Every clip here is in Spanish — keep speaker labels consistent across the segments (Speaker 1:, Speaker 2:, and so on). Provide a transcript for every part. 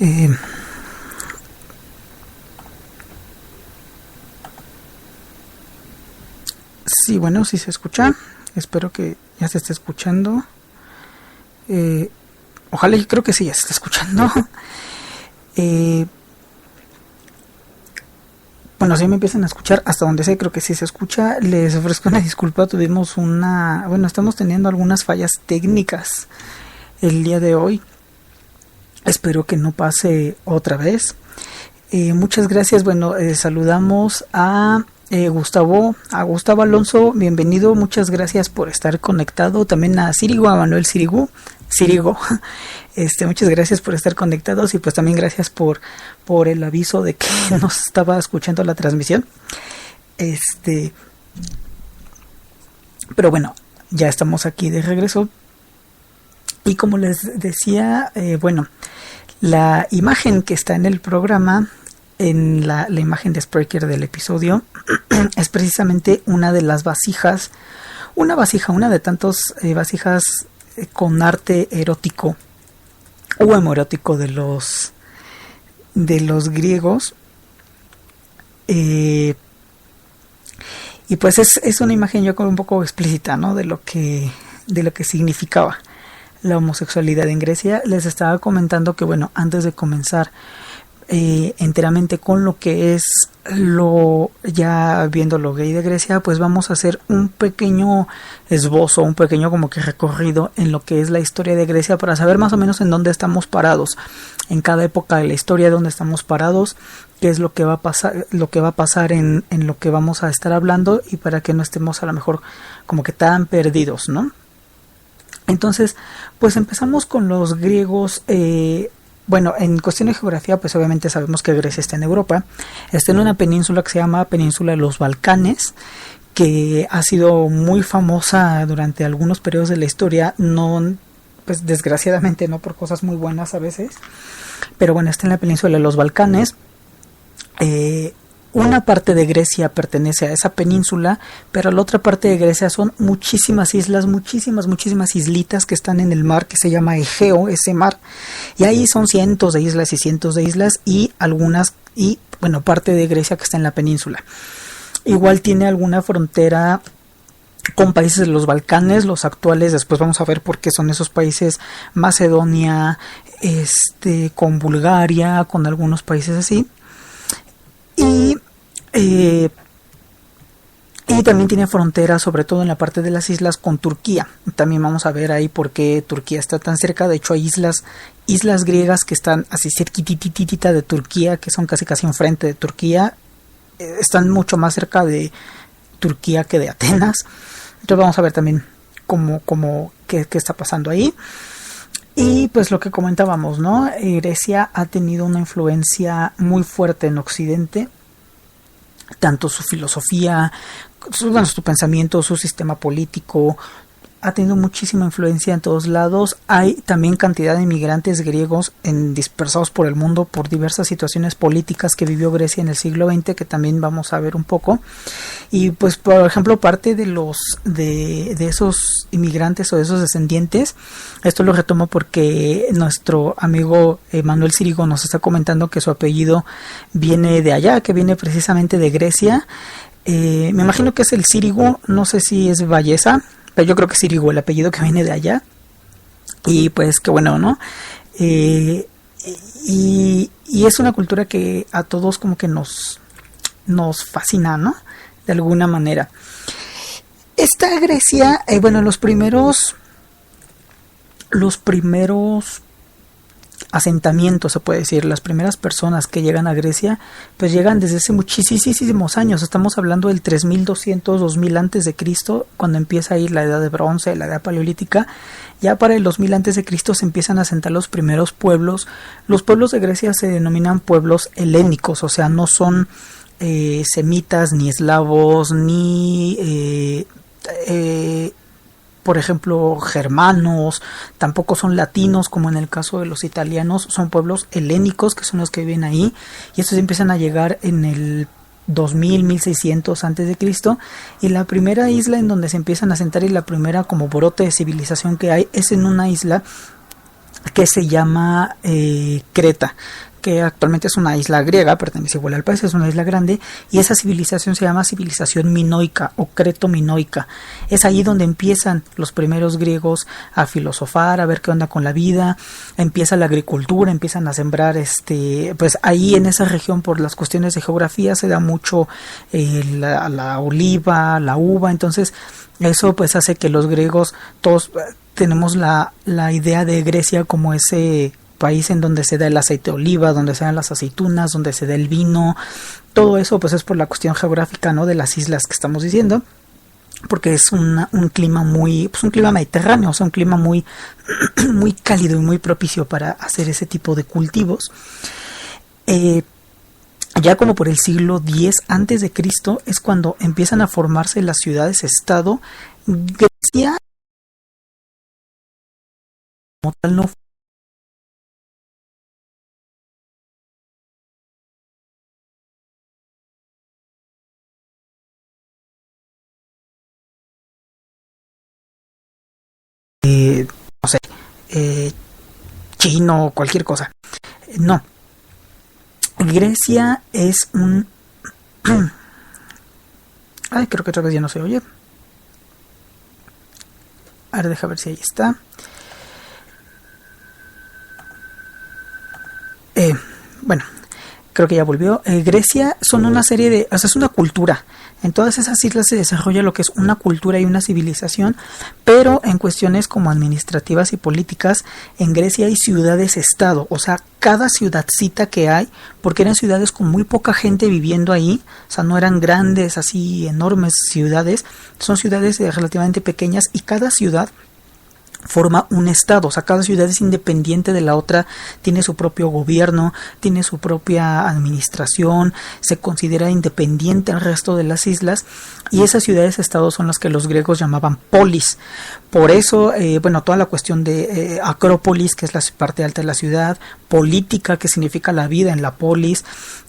Speaker 1: Eh, sí, bueno, sí se escucha. Espero que ya se esté escuchando. Ojalá, yo creo que sí, ya se está escuchando. Bueno, si me empiezan a escuchar, hasta donde sé, creo que sí se escucha. Les ofrezco una disculpa, estamos teniendo algunas fallas técnicas el día de hoy. Espero que no pase otra vez. Muchas gracias. Bueno, saludamos a Gustavo Alonso, bienvenido, muchas gracias por estar conectado. También a Sirigo, a Manuel Sirigo, muchas gracias por estar conectados y pues también gracias por el aviso de que no estaba escuchando la transmisión. Pero bueno, ya estamos aquí de regreso. Y como les decía, la imagen que está en el programa, en la imagen de Spreaker del episodio, es precisamente una de las vasijas, una de tantas vasijas con arte erótico o homoerótico de los griegos. Y pues es una imagen, yo creo, un poco explícita, ¿no? de lo que significaba la homosexualidad en Grecia. Les estaba comentando que, bueno, antes de comenzar enteramente con lo que es ya viendo lo gay de Grecia, pues vamos a hacer un pequeño esbozo, un pequeño como que recorrido en lo que es la historia de Grecia, para saber más o menos en dónde estamos parados en cada época de la historia, dónde estamos parados, qué es lo que va a pasar en lo que vamos a estar hablando, y para que no estemos a lo mejor como que tan perdidos, ¿no? Entonces, pues empezamos con los griegos. En cuestión de geografía, pues obviamente sabemos que Grecia está en Europa, está en una península que se llama Península de los Balcanes, que ha sido muy famosa durante algunos periodos de la historia, no, pues desgraciadamente no por cosas muy buenas a veces, pero bueno, está en la Península de los Balcanes. Una parte de Grecia pertenece a esa península, pero la otra parte de Grecia son muchísimas islas, muchísimas islitas que están en el mar que se llama Egeo, ese mar, y ahí son cientos de islas y parte de Grecia que está en la península. Igual tiene alguna frontera con países de los Balcanes, los actuales, después vamos a ver por qué son esos países, Macedonia, con Bulgaria, con algunos países así. Y también tiene frontera, sobre todo en la parte de las islas, con Turquía. También vamos a ver ahí por qué Turquía está tan cerca. De hecho, hay islas griegas que están así cerquitititita de Turquía, que son casi enfrente de Turquía. Están mucho más cerca de Turquía que de Atenas. Entonces vamos a ver también qué está pasando ahí. Y pues lo que comentábamos, ¿no? Grecia ha tenido una influencia muy fuerte en Occidente, tanto su filosofía, su pensamiento, su sistema político, ha tenido muchísima influencia en todos lados. Hay también cantidad de inmigrantes griegos dispersados por el mundo por diversas situaciones políticas que vivió Grecia en el siglo XX, que también vamos a ver un poco. Y pues, por ejemplo, parte de esos inmigrantes o de esos descendientes, esto lo retomo porque nuestro amigo Manuel Sirigo nos está comentando que su apellido viene de allá, que viene precisamente de Grecia. Me imagino que es el Sirigo, no sé si es Vallesa, pero yo creo que es Sirigo el apellido que viene de allá. Y pues qué bueno, ¿no? Y es una cultura que a todos como que nos fascina, ¿no? De alguna manera. Esta Grecia, los primeros asentamientos, se puede decir, las primeras personas que llegan a Grecia, pues llegan desde hace muchísimos años. Estamos hablando del 3200, 2000 antes de Cristo, cuando empieza ahí la edad de bronce, la edad paleolítica. Ya para el 2000 antes de Cristo se empiezan a asentar los primeros pueblos. Los pueblos de Grecia se denominan pueblos helénicos, o sea, no son semitas, ni eslavos, ni por ejemplo, germanos, tampoco son latinos como en el caso de los italianos, son pueblos helénicos que son los que viven ahí, y estos empiezan a llegar en el 2000, 1600 antes de Cristo, y la primera isla en donde se empiezan a asentar y la primera como brote de civilización que hay es en una isla que se llama Creta, que actualmente es una isla griega, pertenece igual al país, es una isla grande, y esa civilización se llama civilización minoica o creto-minoica. Es ahí donde empiezan los primeros griegos a filosofar, a ver qué onda con la vida, empieza la agricultura, empiezan a sembrar, pues ahí en esa región por las cuestiones de geografía se da mucho la oliva, la uva, entonces eso pues hace que los griegos todos tenemos la idea de Grecia como ese país en donde se da el aceite de oliva, donde se dan las aceitunas, donde se da el vino. Todo eso pues es por la cuestión geográfica, ¿no?, de las islas que estamos diciendo, porque es un clima muy, pues un clima mediterráneo, o sea, un clima muy muy cálido y muy propicio para hacer ese tipo de cultivos. Ya como por el siglo X antes de Cristo es cuando empiezan a formarse las ciudades-estado. Grecia como tal no no sé, chino, cualquier cosa. No, Grecia es un... Ay, creo que otra vez ya no se oye. Ahora deja ver si ahí está. Bueno, creo que ya volvió. Grecia son una serie de... O sea, es una cultura. En todas esas islas se desarrolla lo que es una cultura y una civilización, pero en cuestiones como administrativas y políticas, en Grecia hay ciudades-estado, o sea, cada ciudadcita que hay, porque eran ciudades con muy poca gente viviendo ahí, o sea, no eran grandes, así enormes ciudades, son ciudades relativamente pequeñas y cada ciudad forma un estado, o sea, cada ciudad es independiente de la otra, tiene su propio gobierno, tiene su propia administración, se considera independiente al resto de las islas, y esas ciudades-estados son las que los griegos llamaban polis. Por eso, bueno, toda la cuestión de acrópolis, que es la parte alta de la ciudad, política, que significa la vida en la polis,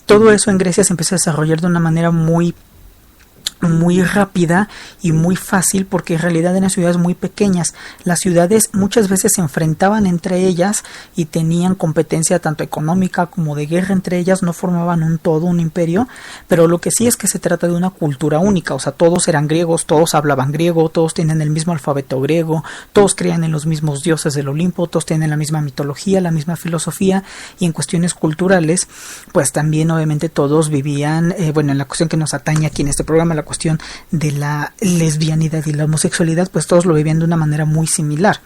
Speaker 1: todo eso en Grecia se empezó a desarrollar de una manera muy rápida y muy fácil, porque en realidad eran ciudades muy pequeñas. Las ciudades muchas veces se enfrentaban entre ellas y tenían competencia tanto económica como de guerra entre ellas, no formaban un imperio, pero lo que sí es que se trata de una cultura única, o sea, todos eran griegos, todos hablaban griego, todos tienen el mismo alfabeto griego, todos creían en los mismos dioses del Olimpo, todos tienen la misma mitología, la misma filosofía, y en cuestiones culturales pues también obviamente todos vivían, bueno, en la cuestión que nos atañe aquí en este programa, la cuestión de la lesbianidad y la homosexualidad, pues todos lo vivían de una manera muy similar,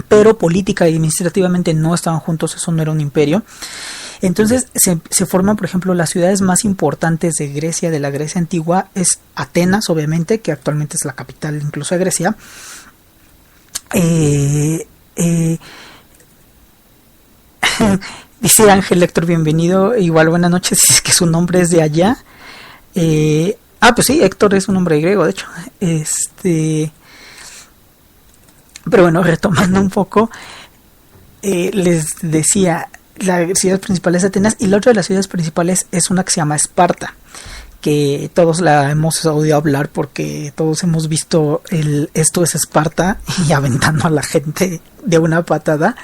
Speaker 1: pero política y administrativamente no estaban juntos, eso no era un imperio. Entonces se forman, por ejemplo, las ciudades más importantes de Grecia, de la Grecia antigua, es Atenas, obviamente, que actualmente es la capital incluso de Grecia. Dice Ángel Héctor, bienvenido, igual buenas noches, si es que su nombre es de allá. Pues sí, Héctor es un nombre griego, de hecho. Pero bueno, retomando un poco, les decía, la ciudad principal es Atenas y la otra de las ciudades principales es una que se llama Esparta, que todos la hemos oído hablar porque todos hemos visto esto es Esparta y aventando a la gente de una patada.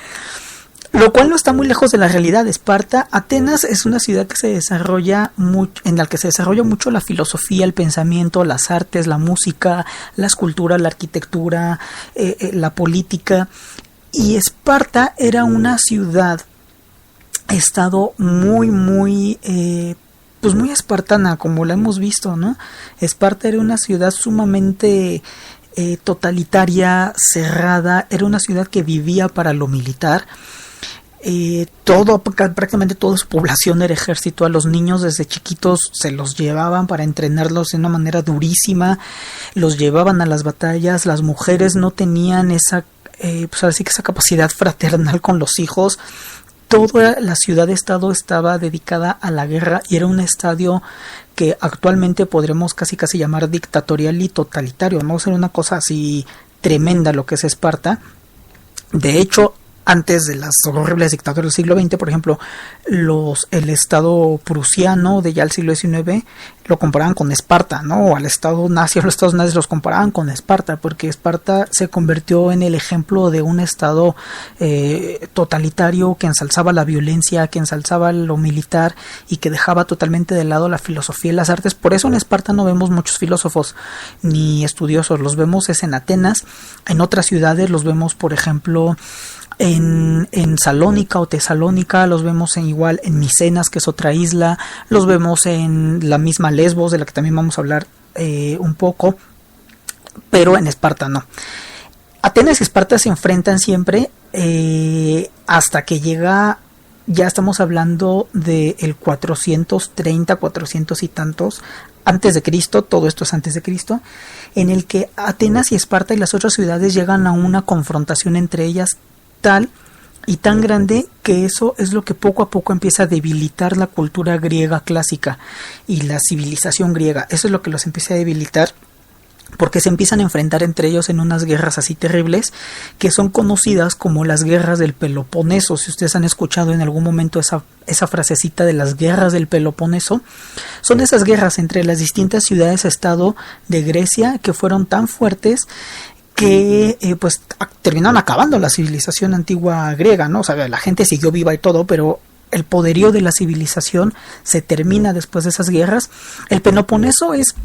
Speaker 1: Lo cual no está muy lejos de la realidad. Esparta, Atenas es una ciudad que se desarrolla mucho, en la que se desarrolla mucho la filosofía, el pensamiento, las artes, la música, la escultura, la arquitectura, la política. Y Esparta era una ciudad, estado muy pues muy espartana, como la hemos visto, ¿no? Esparta era una ciudad sumamente totalitaria, cerrada, era una ciudad que vivía para lo militar. Prácticamente toda su población era ejército. A los niños desde chiquitos se los llevaban para entrenarlos de una manera durísima, los llevaban a las batallas. Las mujeres no tenían esa pues así que esa capacidad fraternal con los hijos. Toda la ciudad-estado estaba dedicada a la guerra y era un estadio que actualmente podremos casi llamar dictatorial y totalitario, ¿no? Era una cosa así tremenda lo que es Esparta. De hecho, antes de las horribles dictaduras del siglo XX, por ejemplo, el Estado prusiano de ya el siglo XIX, lo comparaban con Esparta, ¿no? Al estado nazi, los estados nazis los comparaban con Esparta, porque Esparta se convirtió en el ejemplo de un estado totalitario que ensalzaba la violencia, que ensalzaba lo militar y que dejaba totalmente de lado la filosofía y las artes. Por eso en Esparta no vemos muchos filósofos ni estudiosos, los vemos es en Atenas, en otras ciudades los vemos, por ejemplo, en Salónica o Tesalónica, los vemos igual en Micenas, que es otra isla, los vemos en la misma Lesbos, de la que también vamos a hablar un poco, pero en Esparta no. Atenas y Esparta se enfrentan siempre hasta que llega, ya estamos hablando del 430, 400 y tantos antes de Cristo, todo esto es antes de Cristo, en el que Atenas y Esparta y las otras ciudades llegan a una confrontación entre ellas tal y tan grande que eso es lo que poco a poco empieza a debilitar la cultura griega clásica y la civilización griega. Eso es lo que los empieza a debilitar, porque se empiezan a enfrentar entre ellos en unas guerras así terribles que son conocidas como las guerras del Peloponeso. Si ustedes han escuchado en algún momento esa frasecita de las guerras del Peloponeso, son esas guerras entre las distintas ciudades-estado de Grecia que fueron tan fuertes que pues terminaron acabando la civilización antigua griega, ¿no? O sea, la gente siguió viva y todo, pero el poderío de la civilización se termina después de esas guerras. El Peloponeso es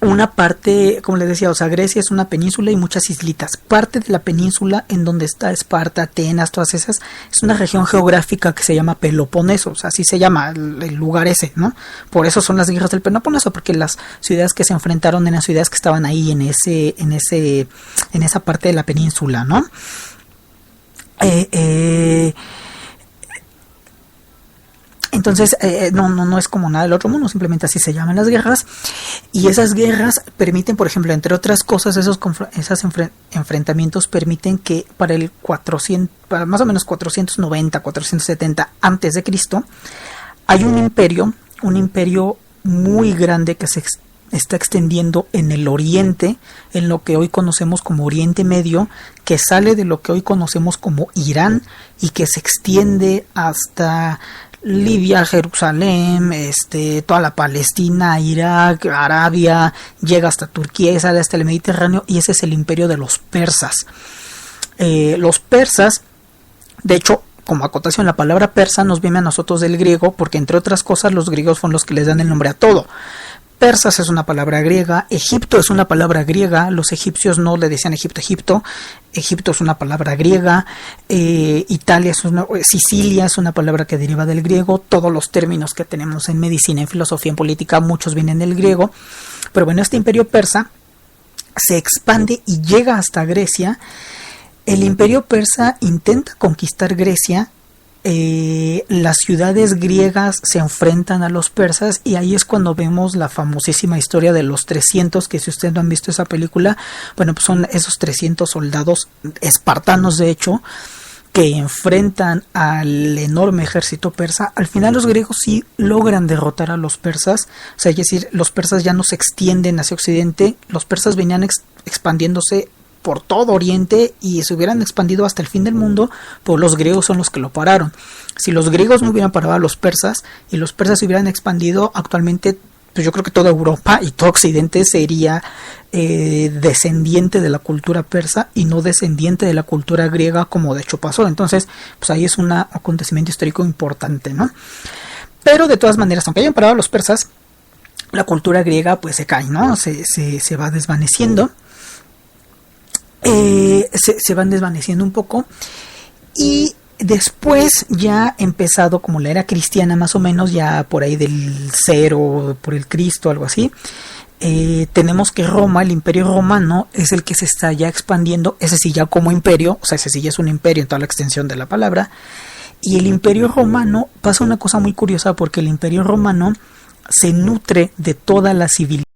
Speaker 1: una parte, como les decía, o sea, Grecia es una península y muchas islitas. Parte de la península en donde está Esparta, Atenas, todas esas, es una región geográfica que se llama Peloponeso, o sea, así se llama el lugar ese, ¿no? Por eso son las guerras del Peloponeso, porque las ciudades que se enfrentaron eran ciudades que estaban ahí en esa parte de la península, ¿no? Entonces, no es como nada del otro mundo, simplemente así se llaman las guerras. Y esas guerras permiten, por ejemplo, entre otras cosas, esos enfrentamientos permiten que para para más o menos 490, 470 antes de Cristo, hay un imperio muy grande que se está extendiendo en el oriente, en lo que hoy conocemos como Oriente Medio, que sale de lo que hoy conocemos como Irán y que se extiende hasta Libia, Jerusalén, toda la Palestina, Irak, Arabia, llega hasta Turquía y sale hasta el Mediterráneo, y ese es el imperio de los persas. Los persas, de hecho, como acotación, la palabra persa nos viene a nosotros del griego, porque entre otras cosas los griegos son los que les dan el nombre a todo. Persas es una palabra griega, Egipto es una palabra griega, los egipcios no le decían Egipto es una palabra griega, Italia Sicilia es una palabra que deriva del griego, todos los términos que tenemos en medicina, en filosofía, en política, muchos vienen del griego, pero bueno, este imperio persa se expande y llega hasta Grecia. El imperio persa intenta conquistar Grecia. Las ciudades griegas se enfrentan a los persas y ahí es cuando vemos la famosísima historia de los 300, que si ustedes no han visto esa película, bueno, pues son esos 300 soldados espartanos, de hecho, que enfrentan al enorme ejército persa. Al final los griegos sí logran derrotar a los persas, o sea, es decir, los persas ya no se extienden hacia occidente, los persas venían expandiéndose por todo Oriente y se hubieran expandido hasta el fin del mundo, pues los griegos son los que lo pararon. Si los griegos no hubieran parado a los persas y los persas se hubieran expandido, actualmente pues yo creo que toda Europa y todo Occidente sería descendiente de la cultura persa y no descendiente de la cultura griega, como de hecho pasó. Entonces, pues ahí es un acontecimiento histórico importante, ¿no? Pero de todas maneras, aunque hayan parado a los persas, la cultura griega pues se cae, ¿no? Se va desvaneciendo. Se van desvaneciendo un poco y después ya empezado como la era cristiana más o menos, ya por ahí del 0 por el Cristo, algo así, tenemos que Roma, el imperio romano, es el que se está ya expandiendo, ese sí ya como imperio, o sea, ese sí ya es un imperio en toda la extensión de la palabra. Y el imperio romano pasa una cosa muy curiosa, porque el imperio romano se nutre de toda la civilización